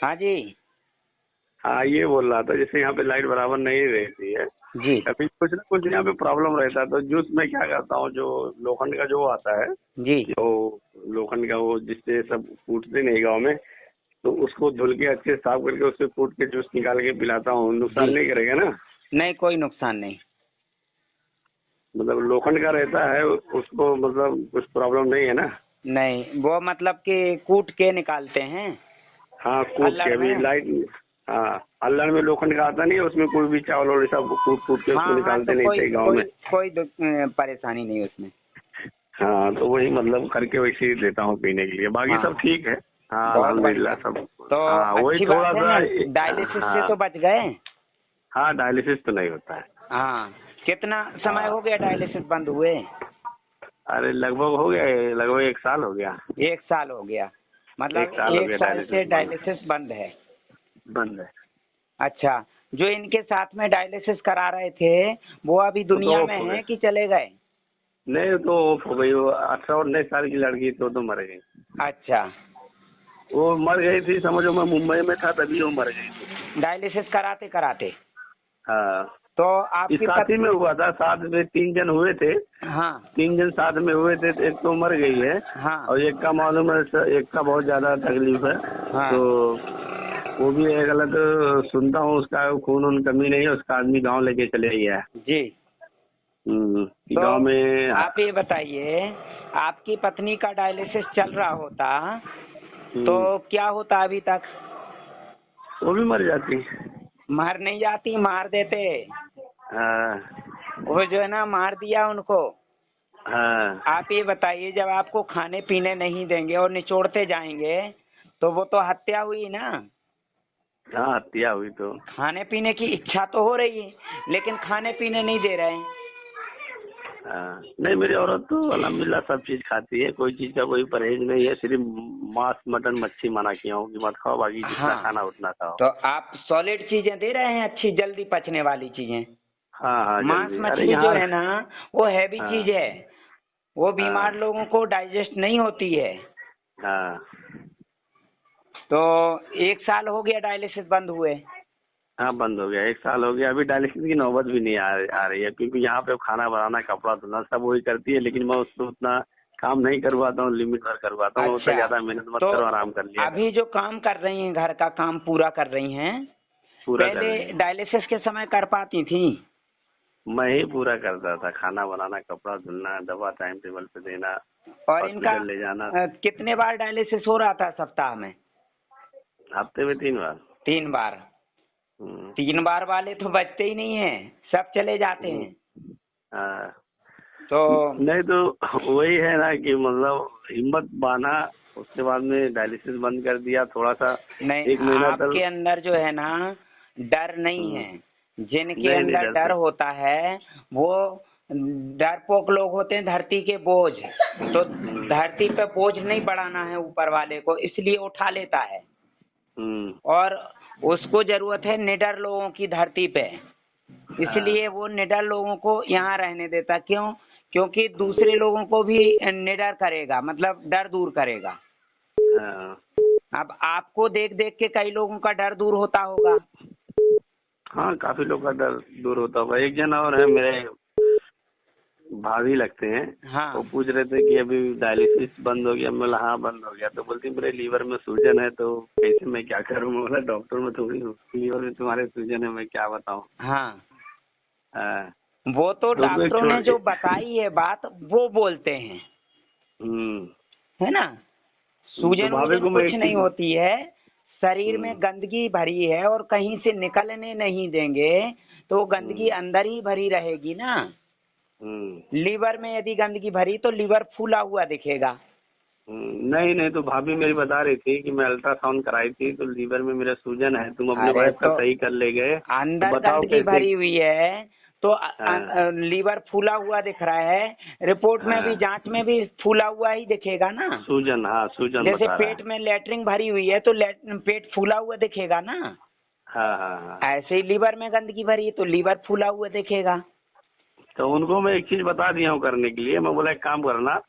हाँ जी। हाँ, ये बोल रहा था जैसे यहाँ पे लाइट बराबर नहीं रहती है, जी कभी कुछ ना कुछ यहाँ पे प्रॉब्लम रहता है, तो जूस में क्या करता हूँ, जो लोखंड का जो आता है, जी। जो लोखंड का वो जिससे सब कूटते नहीं गाँव में, तो उसको धुल के अच्छे से साफ करके उससे कूट के जूस निकाल के पिलाता हूँ। नुकसान जी नहीं करेगा ना? नहीं, कोई नुकसान नहीं। मतलब लोखंड का रहता है उसको, मतलब कुछ प्रॉब्लम नहीं है ना? नहीं, वो मतलब कि कूट के निकालते हैं हाँ, कूट के। अल्हड़ अभी में। लाइट, हाँ, अल्हड़ में लोखंड का आता नहीं है, उसमें कोई भी चावल और सब कूट कूट के उसको हाँ हाँ, तो निकालते नहीं कोई थे गाँव कोई में। कोई परेशानी नहीं उसमें। हाँ, तो वही मतलब करके वैसे ही देता हूँ पीने के लिए, बाकी सब हाँ, ठीक है। हाँ, बहुत अल्हम्दुलिल्लाह बढ़िया। सब। तो हाँ, वही अच्छी थोड़ा बात है सा। ना, डायलिसिस से हाँ तो बच गए। हाँ, डायलिसिस तो नहीं होता है। हाँ। कितना समय हाँ, हो गया डायलिसिस बंद हुए? अरे लगभग हो गया, लगभग 1 साल हो गया। 1 साल हो गया, एक मतलब साल हो एक गया साल डायलिसिस से बंद। डायलिसिस बंद है। बंद है। अच्छा, जो इनके साथ में डायलिसिस करा रहे थे वो अभी वो तो दुनिया ऑफ में हो गए। है कि चले गए? नहीं, वो तो ऑफ हो गई। वो 18 19 साल की लड़की तो मर गई। अच्छा, वो मर गई थी, समझो मैं मुंबई में था तभी वो मर गई थी। डायलिसिस कराते कराते। हाँ, तो इस आपकी साथ ही में हुआ था, साथ में 3 जन हुए थे। हाँ 3 जन साथ में हुए थे, तो एक तो मर गई है हाँ और एक का मालूम है, एक का बहुत ज्यादा तकलीफ है। हाँ। तो वो भी है गलत। सुनता हूँ उसका खून उन कमी नहीं है, उसका आदमी गांव लेके चले गया है। जी। कि तो गांव में। आप ये बताइए, आपकी पत्नी का डायलिसिस चल रहा होता तो हम्म, क्या होता अभी तक? वो भी मर जाती। मर नहीं जाती, मार देते। हाँ वो जो है ना, मार दिया उनको। हाँ आप ये बताइए, जब आपको खाने पीने नहीं देंगे और निचोड़ते जाएंगे तो वो तो हत्या हुई ना। हाँ, हत्या हुई तो। खाने पीने की इच्छा तो हो रही है, लेकिन खाने पीने नहीं दे रहे हैं। हाँ, नहीं, मेरी औरत तो अल्हम्दुलिल्लाह सब चीज खाती है, कोई चीज का कोई परहेज नहीं है। सिर्फ मांस मटन मच्छी मना किया हूँ कि मत खाओ, बाकी जितना हाँ, खाना उतना खाओ। तो आप सॉलिड चीजें दे रहे हैं, अच्छी जल्दी पचने वाली चीजें। हाँ हाँ, मांस जल्दी। अरे मछली जो यहाँ। है ना, वो हैवी चीज हाँ है। वो बीमार हाँ लोगों को डाइजेस्ट नहीं होती है। हाँ तो 1 साल हो गया डायलिसिस बंद हुए। हाँ, बंद हो गया। 1 साल हो गया। अभी डायलिसिस की नौबत भी नहीं आ रही है, क्योंकि यहाँ पे खाना बनाना कपड़ा धोना सब वही करती है, लेकिन मैं उसको उतना काम नहीं करवाता हूँ, लिमिट भर करवाता हूँ। उससे अच्छा, ज्यादा मेहनत मत तो करो, आराम कर लिया करो। अभी जो काम कर रही हैं, घर का काम पूरा कर रही हैं, पूरा कर पहले रही है। डायलिसिस के समय कर पाती थी? मैं ही पूरा करता था, खाना बनाना, कपड़ा धुलना, दवा टाइम टेबल पे देना, और इनका हॉस्पिटल ले जाना। कितने बार डायलिसिस हो रहा था सप्ताह में? हफ्ते में 3 बार। 3 बार। हम्म, 3 बार वाले तो बचते ही नहीं है, सब चले जाते हम्म, हैं। हाँ। तो नहीं तो वही है ना कि मतलब हिम्मत बांधा, उसके बाद में डायलिसिस बंद कर दिया थोड़ा सा। नहीं, 1 महीना आपके तक। अंदर जो है ना, डर नहीं हम्म, है। जिनके नहीं नहीं, अंदर डर डरते। होता है वो डरपोक लोग होते हैं, धरती के बोझ। तो हम्म धरती पे बोझ नहीं बढ़ाना है ऊपर वाले को, इसलिए उठा लेता है। हम्म, और उसको जरूरत है निडर लोगों की धरती पे, हाँ इसलिए वो निडर लोगों को यहाँ रहने देता। क्यों? क्योंकि दूसरे लोगों को भी निडर करेगा, मतलब डर दूर करेगा। हाँ अब आपको देख देख के कई लोगों का डर दूर होता होगा। हाँ, काफी लोग का डर दूर होता होगा। एक जन और है, मेरे भाभी लगते हैं। वो हाँ पूछ रहे थे कि अभी डायलिसिस बंद हो गया। मैं बोला हाँ बंद हो गया। तो बोलती मेरे लीवर में सूजन है, तो कैसे मैं क्या करूँ? मैं बोला डॉक्टर में थोड़ी हूँ, लीवर में तुम्हारे सूजन है, मैं क्या बताऊँ? हाँ, हाँ, वो तो तो उसको एक डॉक्टरों छोड़। ने जो बताई है बात वो बोलते हैं, हम्म, है ना। तो सूजन भाभी वूजन को मैं कुछ एक नहीं चीज। होती है। शरीर में हम्म गंदगी भरी है और कहीं से निकलने नहीं देंगे तो वो गंदगी हम्म अंदर ही भरी रहेगी ना। हम्म लीवर में यदि गंदगी भरी तो लीवर फूला हुआ दिखेगा। नहीं नहीं, तो भाभी मेरी बता रही थी कि मैं अल्ट्रासाउंड कराई थी, तो लीवर में मेरा सूजन है, तुम अपने अरे वाइफ का तो सही कर ले गए, तो अंदर बताओ गंदगी कैसे। भरी हुई है तो हाँ लीवर फूला हुआ दिख रहा है। रिपोर्ट में भी, हाँ, जांच में भी फूला हुआ ही दिखेगा ना। सूजन, हाँ सूजन जैसे बता रहा पेट है। में लेटरिन भरी हुई है तो पेट फूला हुआ दिखेगा ना। हाँ हाँ हाँ, ऐसे ही लीवर में गंदगी भरी है तो लीवर फूला हुआ दिखेगा। तो उनको मैं एक चीज बता दिया हूँ करने के लिए। मैं बोला एक काम करना,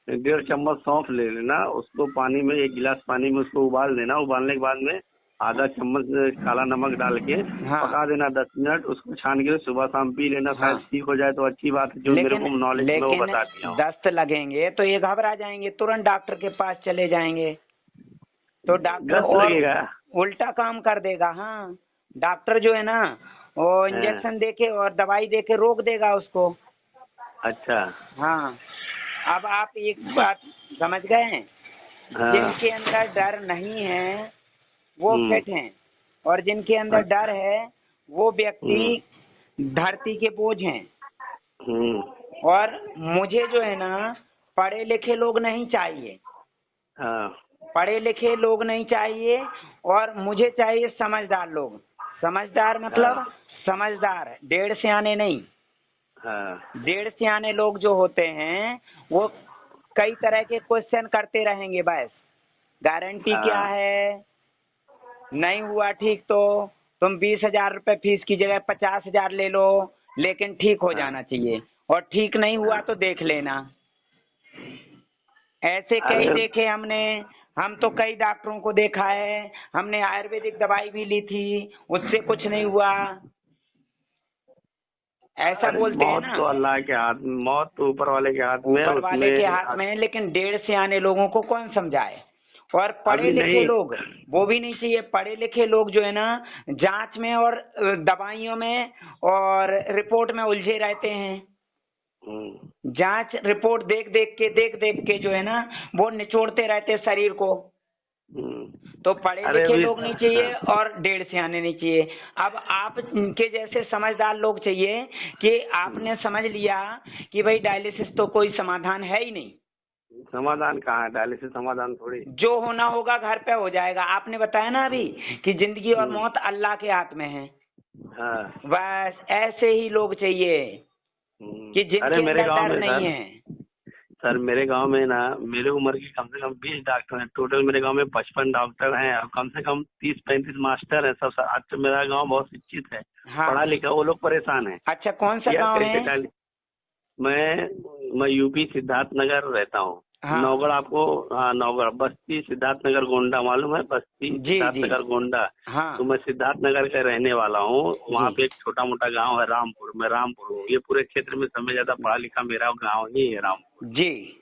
1.5 चम्मच सौंफ ले लेना, उसको पानी में, 1 गिलास पानी में उसको उबाल देना। उबालने के बाद में आधा चम्मच काला नमक डाल के हाँ। पका देना 10 मिनट, उसको छान के सुबह शाम पी लेना, हाँ। शायद ठीक हो जाए तो अच्छी बात है। जो मेरे को नॉलेज में वो लेकिन बता दिया हूँ। दस्त लगेंगे तो ये घबरा जाएंगे, तुरंत डॉक्टर के पास चले जाएंगे, तो डॉक्टर दस्त और लगेगा? उल्टा काम कर देगा। हाँ, डॉक्टर जो है ना वो इंजेक्शन देके और दवाई देके रोक देगा उसको। अच्छा। हाँ, अब आप एक बात समझ गए हैं, हाँ। जिनके अंदर डर नहीं है वो फिट हैं, और जिनके अंदर डर है वो व्यक्ति धरती के बोझ हैं। और मुझे जो है ना पढ़े लिखे लोग नहीं चाहिए, हाँ। पढ़े लिखे लोग नहीं चाहिए, और मुझे चाहिए समझदार लोग। समझदार मतलब हाँ। समझदार, डेढ़ सियाने नहीं। हाँ। डेढ़ सियाने लोग जो होते हैं वो कई तरह के क्वेश्चन करते रहेंगे, बस गारंटी क्या हाँ। है, नहीं हुआ ठीक तो तुम 20,000 रुपये फीस की जगह 50,000 ले लो, लेकिन ठीक हो जाना चाहिए, और ठीक नहीं हुआ तो देख लेना। ऐसे कई अरे देखे हमने, हम तो कई डॉक्टरों को देखा है, हमने आयुर्वेदिक दवाई भी ली थी, उससे कुछ नहीं हुआ। ऐसा बोलते हैं मौत ना, तो अल्लाह के हाथ में, मौत तो ऊपर वाले के हाथ में है, ऊपर वाले के हाथ उसमें में है, लेकिन डेढ़ से आने लोगों को कौन समझाए। और पढ़े अभी लिखे नहीं। लोग वो भी नहीं चाहिए। पढ़े लिखे लोग जो है ना जांच में और दवाइयों में और रिपोर्ट में उलझे रहते हैं। जांच रिपोर्ट देख देख के जो है ना वो निचोड़ते रहते हैं शरीर को। तो पढ़े अरे लिखे अभी लोग नहीं चाहिए और डेढ़ से आने नहीं चाहिए। अब आप इनके जैसे समझदार लोग चाहिए कि आपने समझ लिया कि भाई डायलिसिस तो कोई समाधान है ही नहीं। समाधान कहाँ है, डायलिसिस समाधान थोड़ी। जो होना होगा घर पे हो जाएगा। आपने बताया ना अभी कि जिंदगी और मौत अल्लाह के हाथ में है। हाँ। बस ऐसे ही लोग चाहिए कि अरे जिनके मेरे अंदर गांव डर में नहीं सर, है। मेरे गांव में ना मेरे उम्र के कम से कम 20 डॉक्टर हैं टोटल। मेरे गांव में 55 डॉक्टर हैं और कम से कम 30-35 मास्टर हैं सब। अच्छा मेरा गांव बहुत शिक्षित है, हाँ। पढ़ा लिखा। वो लोग परेशान हैं। अच्छा, कौन सा यार गांव कैसे है? मैं यूपी सिद्धार्थ नगर रहता हूँ। हाँ। नौगढ़ आपको, हाँ नौगढ़, बस्ती सिद्धार्थ नगर गोंडा मालूम है? बस्ती जी सिद्धार्थ जी। नगर गोंडा। हाँ तो मैं सिद्धार्थ नगर का रहने वाला हूँ। वहाँ जी पे एक छोटा मोटा गांव है रामपुर, मैं रामपुर हूँ। ये पूरे क्षेत्र में सबसे ज्यादा पढ़ा लिखा मेरा गांव ही है रामपुर। जी।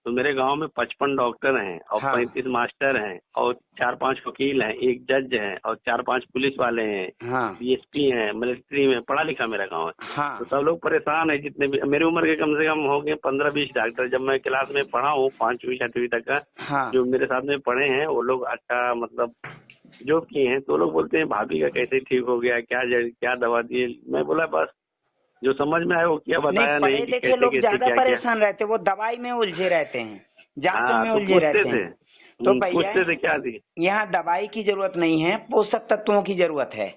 तो मेरे गांव में 55 डॉक्टर हैं और हाँ 35 मास्टर हैं और 4-5 वकील हैं, एक जज हैं और 4-5 पुलिस वाले हैं, हाँ डीएसपी हैं, मिलिट्री में। पढ़ा लिखा मेरा गांव है। हाँ। तो सब लोग परेशान है, जितने भी मेरी उम्र के कम से कम हो गए 15-20 डॉक्टर। जब मैं क्लास में पढ़ा हूँ 5वीं-6वीं तक का, हाँ जो मेरे साथ में पढ़े हैं वो लोग अच्छा मतलब जो किए हैं। तो लोग बोलते हैं भाभी का कैसे ठीक हो गया, क्या दवा दिए। मैं बोला बस जो समझ में आया वो किया, नहीं, बताया पढ़े नहीं कि लिखे कैसे लोग कैसे ज्यादा क्या किया। परेशान रहते, वो दवाई में उलझे रहते हैं, जांचों हाँ में तो उलझे पूछते रहते थे, हैं। तो भैया पूछते थे क्या थी। यहाँ दवाई की जरूरत नहीं है, पोषक तत्वों की जरूरत है।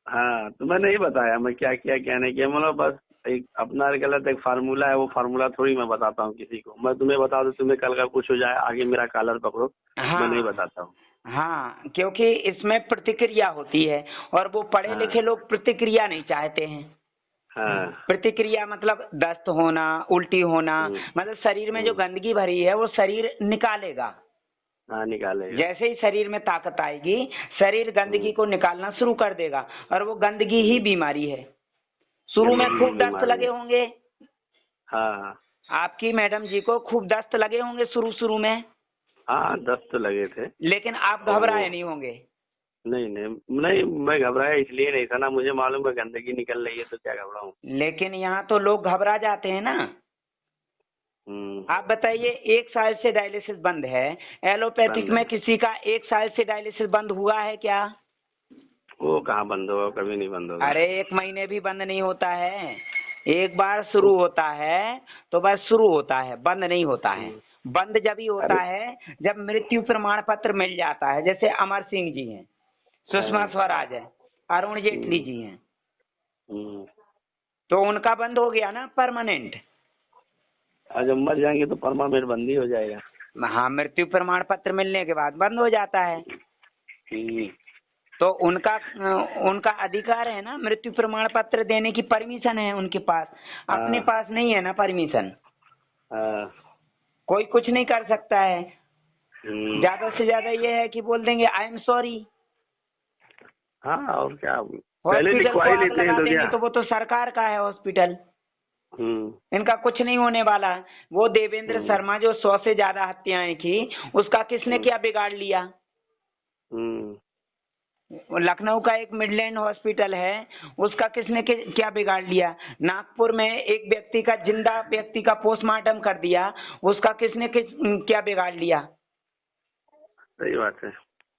हाँ तो मैं नहीं बताया मैं क्या किया क्या नहीं किया। मतलब बस एक अपना गलत एक फार्मूला है, वो फार्मूला थोड़ी मैं बताता हूँ किसी को। मैं तुम्हें बता दूं, तुम्हें कल का कुछ हो जाए आगे मेरा कॉलर पकड़ो, मैं नहीं हाँ बताता हूँ। हाँ, क्योंकि इसमें प्रतिक्रिया होती है और वो पढ़े हाँ। लिखे लोग प्रतिक्रिया नहीं चाहते हैं। हाँ। प्रतिक्रिया मतलब दस्त होना, उल्टी होना, मतलब शरीर में जो गंदगी भरी है वो शरीर निकालेगा। हाँ निकालेगा। जैसे ही शरीर में ताकत आएगी शरीर गंदगी को निकालना शुरू कर देगा, और वो गंदगी ही बीमारी है। शुरू में गंदगी खूब की दस्त बीमारी लगे है। होंगे, हाँ। आपकी मैडम जी को खूब दस्त लगे होंगे शुरू शुरू में, हाँ 10 तो लगे थे। लेकिन आप तो घबराए नहीं होंगे। नहीं नहीं नहीं, मैं घबराया इसलिए नहीं था ना, मुझे मालूम है गंदगी निकल रही है तो क्या घबराऊं। लेकिन यहाँ तो लोग घबरा जाते हैं ना। आप बताइए, 1 साल से डायलिसिस बंद है, एलोपैथिक बंद है। में किसी का 1 साल से डायलिसिस बंद हुआ है क्या? वो कहाँ बंद होगा, कभी नहीं बंद होगा। अरे 1 महीने भी बंद नहीं होता है। एक बार शुरू होता है तो बस शुरू होता है, बंद नहीं होता है। बंद जब ही अरे होता है जब मृत्यु प्रमाण पत्र मिल जाता है। जैसे अमर सिंह जी हैं, सुषमा स्वराज है, अरुण जेटली जी हैं, तो उनका बंद हो गया ना परमानेंट। जब मर जाएंगे तो परमानेंट बंद ही हो जाएगा। हाँ, मृत्यु प्रमाण पत्र मिलने के बाद बंद हो जाता है। तो उनका उनका अधिकार है ना, मृत्यु प्रमाण पत्र देने की परमिशन है उनके पास। अपने पास नहीं है ना परमिशन, कोई कुछ नहीं कर सकता है। ज्यादा से ज्यादा ये है कि बोल देंगे आई एम सॉरी, हाँ और क्या, पहले हॉस्पिटल को लिखवा ही आग लेते हैं लगा तो देंगे क्या। तो वो तो सरकार का है हॉस्पिटल, इनका कुछ नहीं होने वाला। वो देवेंद्र हम्म शर्मा जो 100 से ज्यादा हत्याएं की, उसका किसने हम्म क्या बिगाड़ लिया? हम्म लखनऊ का एक मिडलैंड हॉस्पिटल है, उसका किसने क्या बिगाड़ लिया? नागपुर में एक व्यक्ति का, जिंदा व्यक्ति का पोस्टमार्टम कर दिया, उसका किसने क्या बिगाड़ लिया? सही बात है।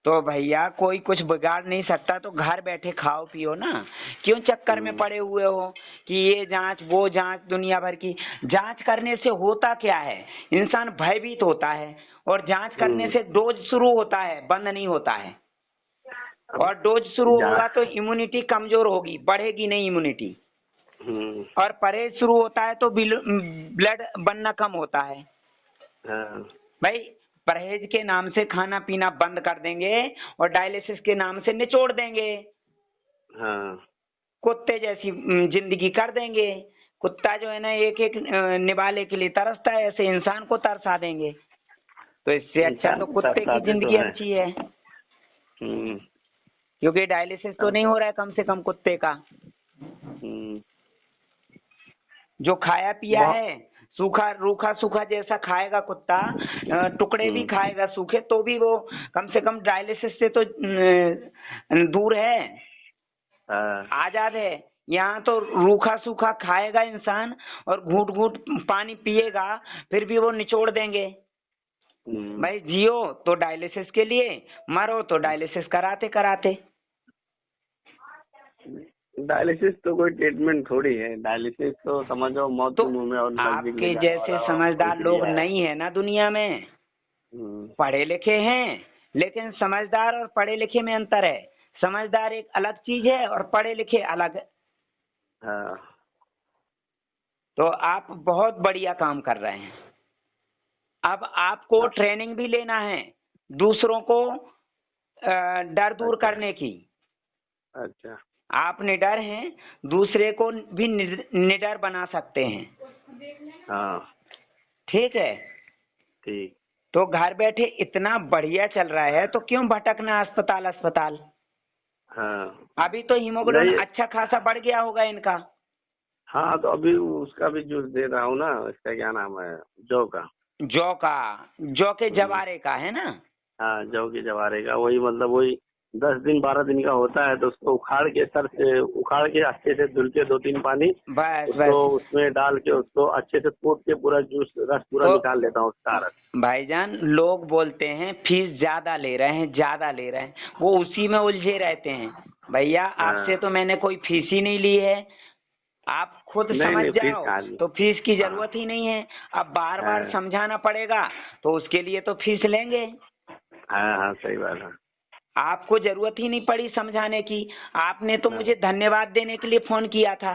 तो भैया कोई कुछ बिगाड़ नहीं सकता, तो घर बैठे खाओ पियो ना, क्यों चक्कर में हम्म पड़े हुए हो कि ये जांच वो जांच? दुनिया भर की जांच करने से होता क्या है? इंसान भयभीत होता है, और जांच करने हम्म से डोज शुरू होता है, बंद नहीं होता है। अब और डोज शुरू जा होगा तो इम्यूनिटी कमजोर होगी, बढ़ेगी नहीं इम्यूनिटी। हम्म और परहेज शुरू होता है तो ब्लड बनना कम होता है। हाँ भाई परहेज के नाम से खाना पीना बंद कर देंगे, और डायलिसिस के नाम से निचोड़ देंगे, हाँ कुत्ते जैसी जिंदगी कर देंगे। कुत्ता जो है ना एक एक निवाले के लिए तरसता है, ऐसे इंसान को तरसा देंगे। तो इससे अच्छा इंसान तो को कुत्ते की तरसाते तो जिंदगी है। अच्छी है, हम्म क्योंकि डायलिसिस तो अब नहीं हो रहा है कम से कम कुत्ते का। हम्म जो खाया पिया बहुत है, सूखा रूखा सूखा जैसा खाएगा कुत्ता, टुकड़े भी हम्म खाएगा सूखे, तो भी वो कम से कम डायलिसिस से तो दूर है, हाँ आजाद है। यहाँ तो रूखा सूखा खाएगा इंसान, और घूट घूट पानी पिएगा, फिर भी वो निचोड़ देंगे। हम्म भाई जियो तो डायलिसिस के लिए, मरो तो डायलिसिस कराते कराते। डायलिसिस तो कोई ट्रीटमेंट थोड़ी है, डायलिसिस तो समझो मौत तो के मुंह में और नजदीक ले आपके जाने जैसे वाला समझदार लोग प्रक्रिया है। नहीं है ना दुनिया में। हम्म पढ़े लिखे हैं, लेकिन समझदार और पढ़े लिखे में अंतर है। समझदार एक अलग चीज है, और पढ़े लिखे अलग। हाँ तो आप बहुत बढ़िया काम कर रहे हैं। अब आपको हाँ, ट्रेनिंग भी लेना है, दूसरों को डर दूर अच्छा करने की। अच्छा आप निडर हैं, दूसरे को भी निडर बना सकते हैं। हाँ ठीक है, ठीक। तो घर बैठे इतना बढ़िया चल रहा है, तो क्यों भटकना अस्पताल अस्पताल? हाँ अभी तो हीमोग्लोबिन नहीं, अच्छा खासा बढ़ गया होगा इनका। हाँ तो अभी उसका भी जूस दे रहा हूँ ना, इसका क्या नाम है, जौ का। जौ का, जौ के हम्म, जवारे का है ना? हाँ जौ के जवारे का, वही मतलब वही 10 दिन 12 दिन का होता है, तो उसको उखाड़ के, सर से उखाड़ के अच्छे से धुल के 2-3 पानी बस उसको बस। उसमें डाल के उसको अच्छे से कूट के पूरा जूस रस पूरा तो निकाल लेता हूँ उसका रस। भाईजान लोग बोलते हैं फीस ज्यादा ले रहे हैं, ज्यादा ले रहे हैं, वो उसी में उलझे रहते हैं। भैया आपसे हाँ तो मैंने कोई फीस ही नहीं ली है, आप खुद नहीं समझ नहीं, फीस जाओ, कहाँ ली। तो फीस की हाँ जरूरत ही नहीं है। अब बार बार हाँ समझाना पड़ेगा, तो उसके लिए तो फीस लेंगे। हाँ हाँ सही बात है। आपको जरूरत ही नहीं पड़ी समझाने की, आपने तो हाँ मुझे धन्यवाद देने के लिए फोन किया था।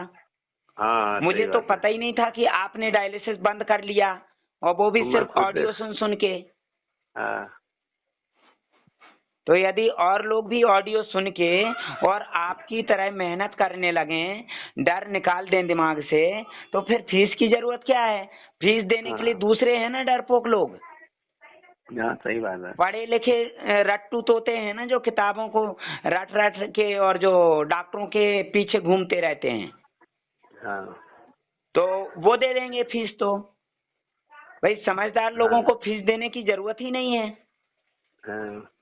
हाँ हाँ, मुझे सही तो बात है। पता ही नहीं था कि आपने डायलिसिस बंद कर लिया, और वो भी मैं सिर्फ खुद, ऑडियो सुन सुन के। हाँ तो यदि और लोग भी ऑडियो सुन के और आपकी तरह मेहनत करने लगे, डर निकाल दें दिमाग से, तो फिर फीस की जरूरत क्या है? फीस देने के लिए हाँ दूसरे हैं ना डरपोक लोग। हाँ सही बात है। पढ़े लिखे रट्टू तोते हैं ना, जो किताबों को रट रट के और जो डॉक्टरों के पीछे घूमते रहते हैं, हाँ तो वो दे देंगे फीस। तो भाई समझदार लोगों हाँ को फीस देने की जरूरत ही नहीं है। हाँ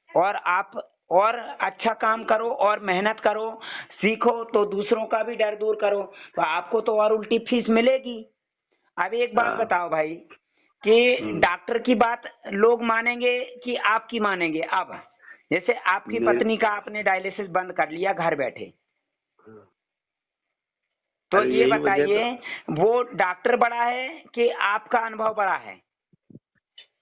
और आप और अच्छा काम करो और मेहनत करो, सीखो, तो दूसरों का भी डर दूर करो, तो आपको तो और उल्टी फीस मिलेगी। अब एक बात हाँ बताओ भाई, कि हम्म, डॉक्टर की बात लोग मानेंगे कि आपकी मानेंगे? अब जैसे आपकी मेरे, पत्नी का आपने डायलिसिस बंद कर लिया घर बैठे, तो अरे ये यही वजह तो, बताइए वो डॉक्टर बड़ा है कि आपका अनुभव बड़ा है?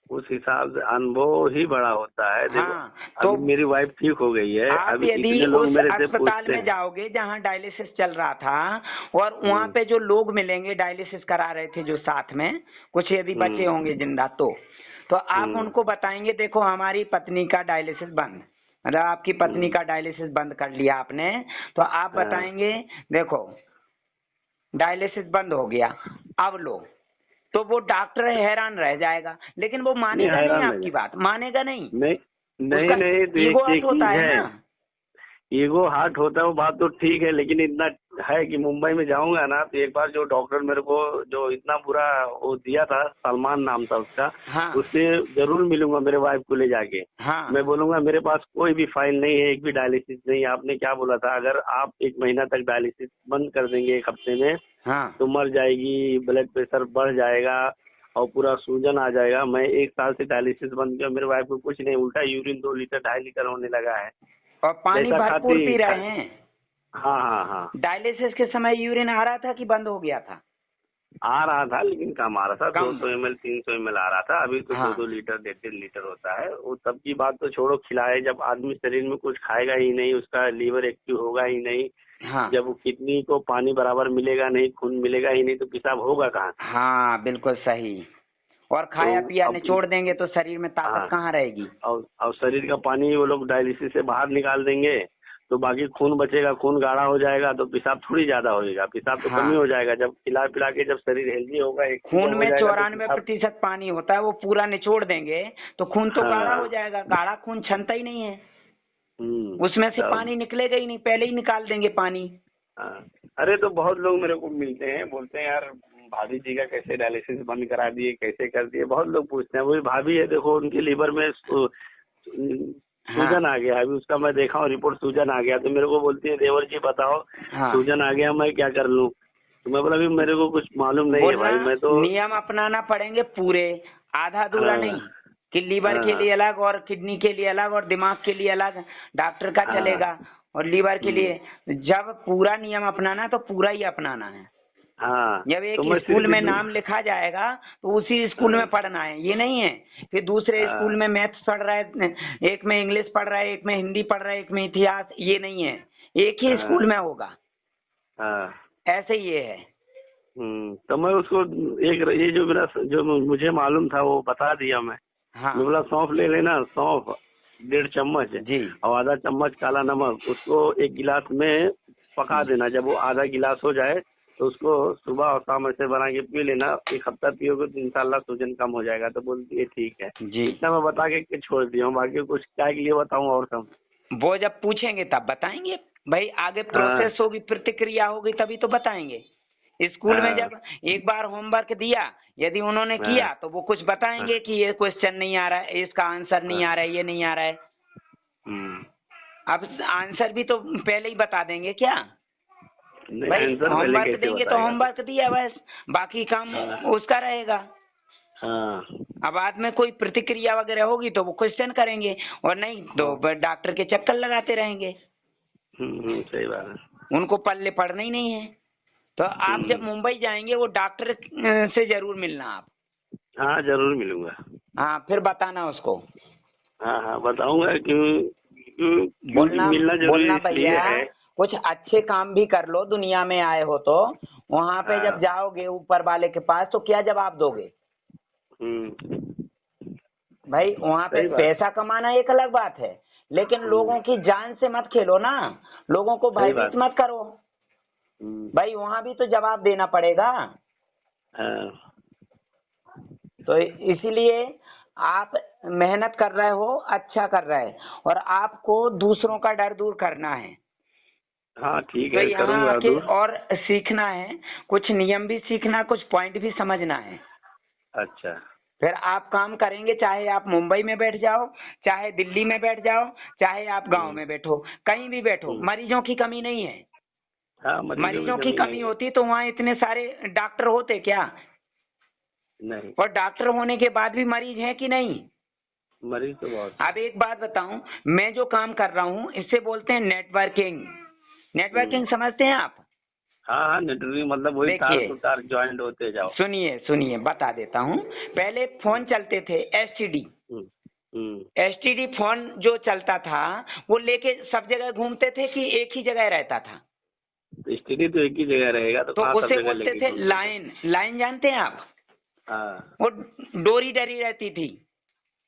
उस हिसाब से अनुभव ही बड़ा होता है। देखो हाँ, तो अभी मेरी वाइफ ठीक हो गई है, आप अभी यदि कितने लोग उस मेरे से अस्पताल पूछते में हैं। जाओगे जहां डायलिसिस चल रहा था, और वहां हम्म पे जो लोग मिलेंगे डायलिसिस करा रहे थे जो साथ में, कुछ यदि बचे हम्म होंगे जिंदा, तो आप हम्म उनको बताएंगे देखो हमारी पत्नी का डायलिसिस बंद, मतलब आपकी पत्नी हम्म, का डायलिसिस बंद कर लिया आपने, तो आप हाँ बताएंगे देखो डायलिसिस बंद हो गया, अब लो। तो वो डॉक्टर हैरान रह जाएगा, लेकिन वो नहीं मानेगा नहीं हैरान आपकी लगे, बात, मानेगा नहीं। नहीं नहीं उसका नहीं, तो ईगो एक हर्ट एक होता चीज है है, ना। ईगो हार्ट होता है वो बात तो ठीक है, लेकिन इतना है कि मुंबई में जाऊंगा ना तो एक बार जो डॉक्टर मेरे को जो इतना बुरा वो दिया था, सलमान नाम था उसका, हाँ उससे जरूर मिलूंगा मेरे वाइफ को ले जाके। हाँ मैं बोलूंगा मेरे पास कोई भी फाइल नहीं है, एक भी डायलिसिस नहीं है। आपने क्या बोला था, अगर आप 1 महीना तक डायलिसिस बंद कर देंगे 1 हफ्ते में हाँ। तो मर जाएगी, ब्लड प्रेशर बढ़ जाएगा और पूरा सूजन आ जाएगा। मैं 1 साल से डायलिसिस बंद किया, मेरे वाइफ को कुछ नहीं, उल्टा यूरिन 2 लीटर 2.5 लीटर होने लगा है। और पानी जैसा भरपूर खाती पी रहे हैं? हाँ हाँ हाँ, डायलिसिस के समय यूरिन आ रहा था कि बंद हो गया था? आ रहा था लेकिन कम आ रहा था, कम। 200 ml 300 ml आ रहा था। अभी तो हाँ 2-2 लीटर 1.5-1.5 लीटर होता है। वो तब की बात तो छोड़ो, खिलाए जब आदमी शरीर में कुछ खाएगा ही नहीं, उसका लीवर एक्टिव होगा ही नहीं, हाँ जब वो किडनी को पानी बराबर मिलेगा नहीं, खून मिलेगा ही नहीं, तो पेशाब होगा कहाँ से? हाँ बिल्कुल सही। और तो खाया पिया अब निचोड़ देंगे तो शरीर में ताकत हाँ, कहाँ रहेगी? और शरीर का पानी वो लोग डायलिसिस से बाहर निकाल देंगे तो बाकी खून बचेगा, खून गाढ़ा हो जाएगा तो पेशाब थोड़ी ज्यादा होएगा, पेशाब तो कम ही हाँ। हो जाएगा। जब खिला पिला के जब शरीर हेल्दी होगा, एक्टिव खून जब हो में जाएगा तो 94% पेशाब। पानी होता है, वो पूरा निचोड़ देंगे तो खून तो गाढ़ा हो हाँ। जाएगा। गाढ़ा खून क्षमता ही नहीं है, उसमें से तब पानी निकलेगा ही नहीं, पहले ही निकाल देंगे पानी। हाँ। अरे तो बहुत लोग मेरे को मिलते हैं, बोलते हैं यार भाभी जी का कैसे डायलिसिस बंद करा दिए, कैसे कर दिए। बहुत लोग पूछते हैं, वही भाभी है देखो उनके लीवर में हाँ सूजन आ गया। अभी उसका मैं देखा हूँ रिपोर्ट, सूजन आ गया। तो मेरे को बोलती है देवर जी बताओ हाँ। सूजन आ गया मैं क्या कर लूँ? तो मैं बोला अभी मेरे को कुछ मालूम नहीं है बोलना भाई, मैं तो नियम अपनाना पड़ेंगे पूरे, आधा अधूरा हाँ नहीं। कि लीवर के हाँ लिए अलग और किडनी के लिए अलग और दिमाग के लिए अलग डॉक्टर का हाँ चलेगा, और लीवर के हम्म, लिए जब पूरा नियम अपनाना तो पूरा ही अपनाना है। हाँ। जब तो एक मैं स्कूल सिर्फ में नाम लिखा जाएगा तो उसी स्कूल में हाँ पढ़ना है, ये नहीं है कि दूसरे स्कूल हाँ में मैथ्स पढ़ रहा है, एक में इंग्लिश पढ़ रहा है, एक में हिंदी पढ़ रहा है, एक में इतिहास, ये नहीं है। एक ही स्कूल हाँ में होगा, हाँ। ऐसे ये है। तो मैं उसको एक ये जो मेरा जो मुझे मालूम था वो बता दिया मैं हाँ बोला सौंफ ले लेना, सौंफ 1.5 चम्मच जी। और आधा चम्मच काला नमक, उसको 1 गिलास में पका देना। जब वो आधा गिलास हो जाए तो उसको सुबह और शाम ऐसे बना के पी लेना। 1 हफ्ता पियोगे तो इंशाल्लाह सूजन कम हो जाएगा। तो बोलती है ठीक है। जी। इतना मैं बता के छोड़ दिया हूँ, बाकी कुछ क्या के लिए बताऊँ और सब। वो जब पूछेंगे तब बताएंगे भाई, आगे हाँ प्रोसेस होगी, प्रतिक्रिया होगी तभी तो बताएंगे। स्कूल में हाँ जब एक बार होमवर्क दिया, यदि उन्होंने हाँ किया तो वो कुछ हाँ बताएंगे कि ये क्वेश्चन नहीं आ रहा है, इसका आंसर नहीं आ हाँ, रहा है, ये नहीं आ रहा है। हम्म। अब आंसर भी तो पहले ही बता देंगे क्या? नहीं भाई आंसर पहले होमवर्क कैसे देंगे तो बताएगा? होमवर्क दिया बस, बाकी काम हाँ उसका रहेगा। हाँ अब बाद में कोई प्रतिक्रिया वगैरह होगी तो वो क्वेश्चन करेंगे, और नहीं तो डॉक्टर के चक्कर लगाते रहेंगे। सही बात है। उनको पल्ले पड़ना ही नहीं है। तो आप जब हम्म, मुंबई जाएंगे वो डॉक्टर से जरूर मिलना आप। हाँ जरूर मिलूंगा। हाँ फिर बताना उसको। हाँ हाँ बताऊंगा, क्योंकि बोलना मिलना जरूरी बोलना इसलिए भैया है। कुछ अच्छे काम भी कर लो, दुनिया में आए हो तो वहां पे जब हाँ जाओगे ऊपर वाले के पास तो क्या जवाब दोगे? हम्म, भाई वहां पे सही बात। पैसा कमाना एक अलग बात है, लेकिन लोगों की जान से मत खेलो ना, लोगों को सही भयभीत बात। मत करो। हम्म, भाई वहां भी तो जवाब देना पड़ेगा। हाँ तो इसीलिए आप मेहनत कर रहे हो, अच्छा कर रहे हैं, और आपको दूसरों का डर दूर करना है। हाँ ठीक तो है, यहाँ करूंगा आके दूर। और सीखना है, कुछ नियम भी सीखना, कुछ पॉइंट भी समझना है। अच्छा। फिर आप काम करेंगे, चाहे आप मुंबई में बैठ जाओ, चाहे दिल्ली में बैठ जाओ, चाहे आप गांव हम्म, में बैठो, कहीं भी बैठो, हम्म, मरीजों की कमी नहीं है। हाँ मरीजों की मरीजों की कमी कमी नहीं है। होती तो वहाँ इतने सारे डॉक्टर होते क्या? नहीं, और डॉक्टर होने के बाद भी मरीज हैं कि नहीं? मरीज तो बहुत है। अब एक बात बताऊं, मैं जो काम कर रहा हूं इससे बोलते हैं नेटवर्किंग। हम्म, नेटवर्किंग समझते हैं आप? हाँ हाँ नेटवर्किंग मतलब वही तार देखिए टू तार ज्वाइंट होते जाओ। सुनिए सुनिए बता देता हूं। पहले फोन चलते थे एसटीडी। हम्म हम्म, एसटीडी फोन जो चलता था वो लेके सब जगह घूमते थे कि एक ही जगह रहता था? तो स्टडी तो एक ही जगह रहेगा, तो तो कहाँ सब उसे जगह बोलते लेके थे घूमोगे? लाइन। लाइन जानते हैं आप? हाँ वो डोरी डरी रहती थी,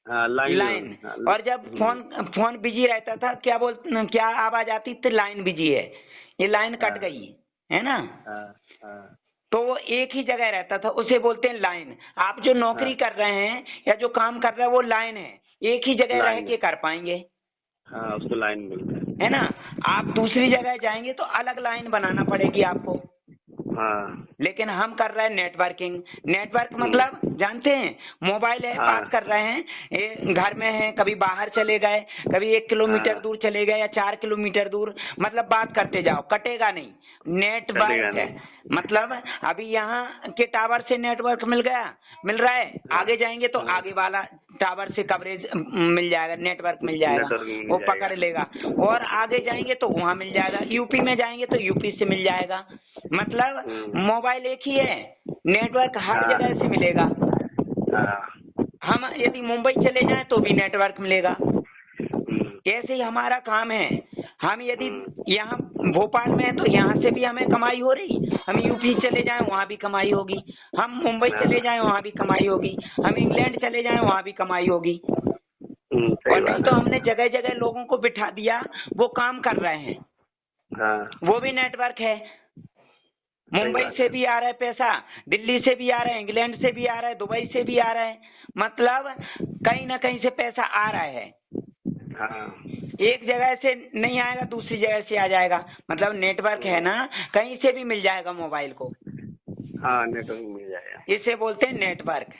हाँ लाइन। लाइन। हाँ, और जब फोन फोन बिजी रहता था क्या आवाज आती थी? लाइन बिजी है, ये लाइन कट हाँ गई है ना। हाँ हाँ तो वो एक ही जगह रहता था, उसे बोलते हैं लाइन। आप जो हाँ नौकरी कर रहे हैं या जो काम कर रहे हैं वो लाइन है, एक ही जगह रह लाइन। के कर पाएंगे, हाँ उसको लाइन मिलता है है। ना। आप दूसरी जगह जाएंगे तो अलग लाइन बनाना पड़ेगी आपको। हाँ लेकिन हम कर रहे हैं नेटवर्किंग। नेटवर्क मतलब जानते हैं, मोबाइल है, बात कर रहे हैं, ये घर में है, कभी बाहर चले गए, कभी 1 किलोमीटर दूर चले गए या 4 किलोमीटर दूर, मतलब बात करते जाओ, कटेगा नहीं। नेटवर्क है मतलब अभी यहाँ के टावर से नेटवर्क मिल रहा है, आगे जाएंगे तो आगे वाला टावर से कवरेज मिल जाएगा, नेटवर्क मिल जाएगा, वो पकड़ लेगा। और आगे जाएंगे तो वहां मिल जाएगा, यूपी में जाएंगे तो यूपी से मिल जाएगा। मतलब मोबाइल एक ही है, नेटवर्क हर जगह से मिलेगा। हम यदि मुंबई चले जाएं तो भी नेटवर्क मिलेगा। ऐसे ही हमारा काम है। हम यदि यहाँ भोपाल में है तो यहाँ से भी हमें कमाई हो रही, हम यूपी चले जाएं वहाँ भी कमाई होगी, हम मुंबई चले जाएं वहाँ भी कमाई होगी, हम इंग्लैंड चले जाएं वहाँ भी कमाई होगी। और नहीं तो हमने जगह जगह लोगों को बिठा दिया, वो काम कर रहे हैं, वो भी नेटवर्क है। मुंबई से भी आ रहा है पैसा, दिल्ली से भी आ रहा है, इंग्लैंड से भी आ रहा है, दुबई से भी आ रहा है, मतलब कहीं ना कहीं से पैसा आ रहा है। एक जगह से नहीं आएगा, दूसरी जगह से आ जाएगा। मतलब नेटवर्क है ना, कहीं से भी मिल जाएगा मोबाइल को। हाँ, नेटवर्क मिल जाएगा, इसे बोलते हैं नेटवर्क।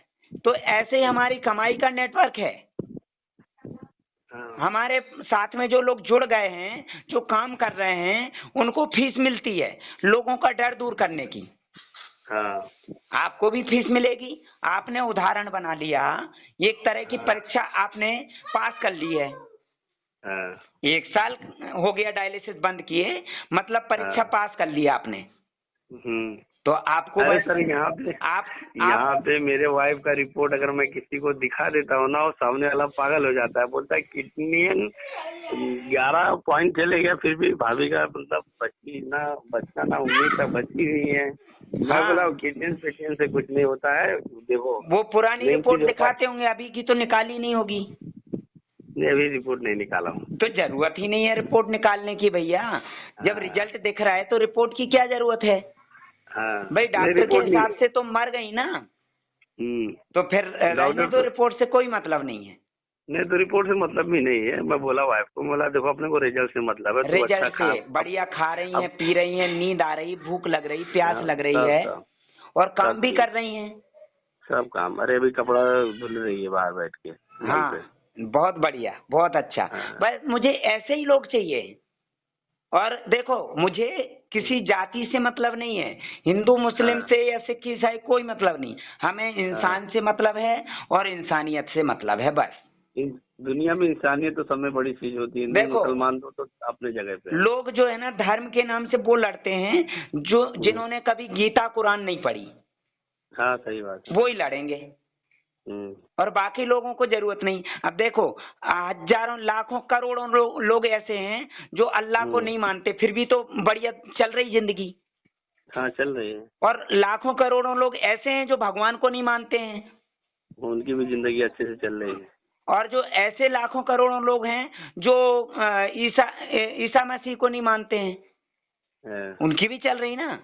तो ऐसे ही हमारी कमाई का नेटवर्क है। हमारे साथ में जो लोग जुड़ गए हैं, जो काम कर रहे हैं, उनको फीस मिलती है लोगों का डर दूर करने की। आपको भी फीस मिलेगी। आपने उदाहरण बना लिया, एक तरह की परीक्षा आपने पास कर ली है, 1 साल हो गया डायलिसिस बंद किए, मतलब परीक्षा पास कर लिया आपने। तो आपको सर यहाँ पे मेरे वाइफ का रिपोर्ट अगर मैं किसी को दिखा देता हूँ ना, वो सामने वाला पागल हो जाता है, बोलता है किडनी 11 पॉइंट चले गया, फिर भी भाभी का मतलब बच्चा ना उम्मीद तक बची हुई है। मैं बोला किडनी से कुछ नहीं होता है, देखो वो पुरानी रिपोर्ट दिखाते होंगे, अभी की तो निकाली नहीं होगी। नहीं, अभी रिपोर्ट नहीं निकाला हूँ। तो जरूरत ही नहीं है रिपोर्ट निकालने की भैया, जब रिजल्ट दिख रहा है तो रिपोर्ट की क्या जरूरत है। भाई डॉक्टर के हिसाब से तो मर गई ना, तो फिर तो रिपोर्ट से कोई मतलब नहीं है। नहीं तो रिपोर्ट से मतलब भी नहीं है। मैं बोला वाइफ को, बोला देखो अपने को रिजल्ट से मतलब है, रिजल्ट से बढ़िया खा रही हैं, पी रही हैं, नींद आ रही, भूख लग रही, प्यास लग रही है, और काम भी कर रही हैं, सब काम। अरे अभी कपड़ा धुल रही है बाहर बैठ के। हाँ, बहुत बढ़िया, बहुत अच्छा। बस मुझे ऐसे ही लोग चाहिए। और देखो, मुझे किसी जाति से मतलब नहीं है, हिंदू मुस्लिम से या सिख ईसाई कोई मतलब नहीं, हमें इंसान से मतलब है और इंसानियत से मतलब है। बस दुनिया में इंसानियत तो सबसे बड़ी चीज होती है। देखो, मुसलमान तो अपने जगह पे लोग जो है ना, धर्म के नाम से वो लड़ते हैं, जो जिन्होंने कभी गीता कुरान नहीं पढ़ी। हाँ, सही बात है, वो ही लड़ेंगे, और बाकी लोगों को जरूरत नहीं। अब देखो, हजारों लाखों करोड़ों लोग ऐसे हैं जो अल्लाह को नहीं मानते, फिर भी तो बढ़िया चल रही जिंदगी। हाँ, चल रही है। और लाखों करोड़ों लोग ऐसे हैं जो भगवान को नहीं मानते हैं, उनकी भी जिंदगी अच्छे से चल रही है। और जो ऐसे लाखों करोड़ों लोग हैं जो ईसा मसीह को नहीं मानते हैं, उनकी भी चल रही ना,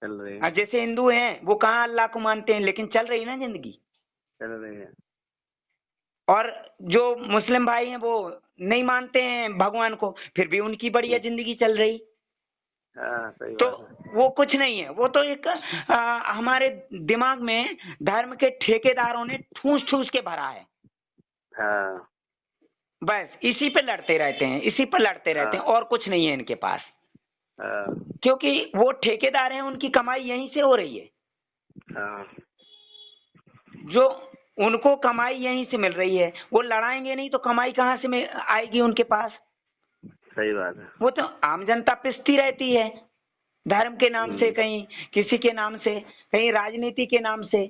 चल रही है। जैसे हिंदू हैं, वो कहाँ अल्लाह को मानते हैं, लेकिन चल रही ना जिंदगी, चल रही है। और जो मुस्लिम भाई हैं वो नहीं मानते हैं भगवान को, फिर भी उनकी बढ़िया जिंदगी चल रही। सही तो बात है। वो कुछ नहीं है, वो तो एक हमारे दिमाग में धर्म के ठेकेदारों ने ठूस ठूस के भरा है। बस इसी पे लड़ते रहते हैं, इसी पे लड़ते रहते हैं, और कुछ नहीं है इनके पास। क्योंकि वो ठेकेदार हैं, उनकी कमाई यहीं से हो रही है। जो उनको कमाई यहीं से मिल रही है, वो लड़ाएंगे नहीं तो कमाई कहाँ से आएगी उनके पास। सही बात है। वो तो आम जनता पिसती रहती है, धर्म के नाम से, कहीं किसी के नाम से, कहीं राजनीति के नाम से।